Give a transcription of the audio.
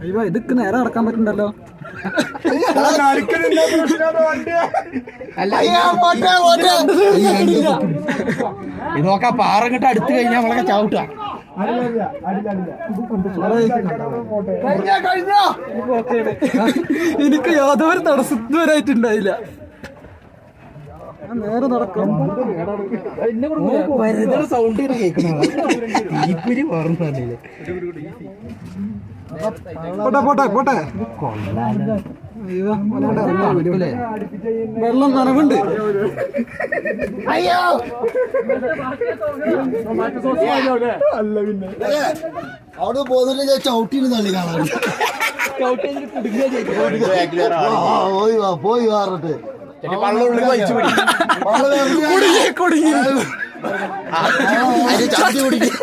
അയ്യോ ഇതൊക്കെ നേരെ നടക്കാൻ പറ്റുന്നുണ്ടല്ലോ. ഇതൊക്കെ പാറങ്ങിട്ട് അടുത്ത് കഴിഞ്ഞാൽ നമ്മളൊക്കെ ചവിട്ടുക. എനിക്ക് യാതൊരു തടസ്സവരായിട്ടുണ്ടായില്ല. നേരെ നടക്കാം. സൗണ്ട് കേൾക്കണ പോട്ടെ പോട്ടെ. വെള്ളം നനവുണ്ട്. അയ്യോ അവിടെ പോന്നിട്ട് ഞാൻ ചവിട്ടിന് തള്ളി കാണാൻ പോയി വാറിട്ട് കുടുങ്ങി ചവിട്ടി കുടിക്കും.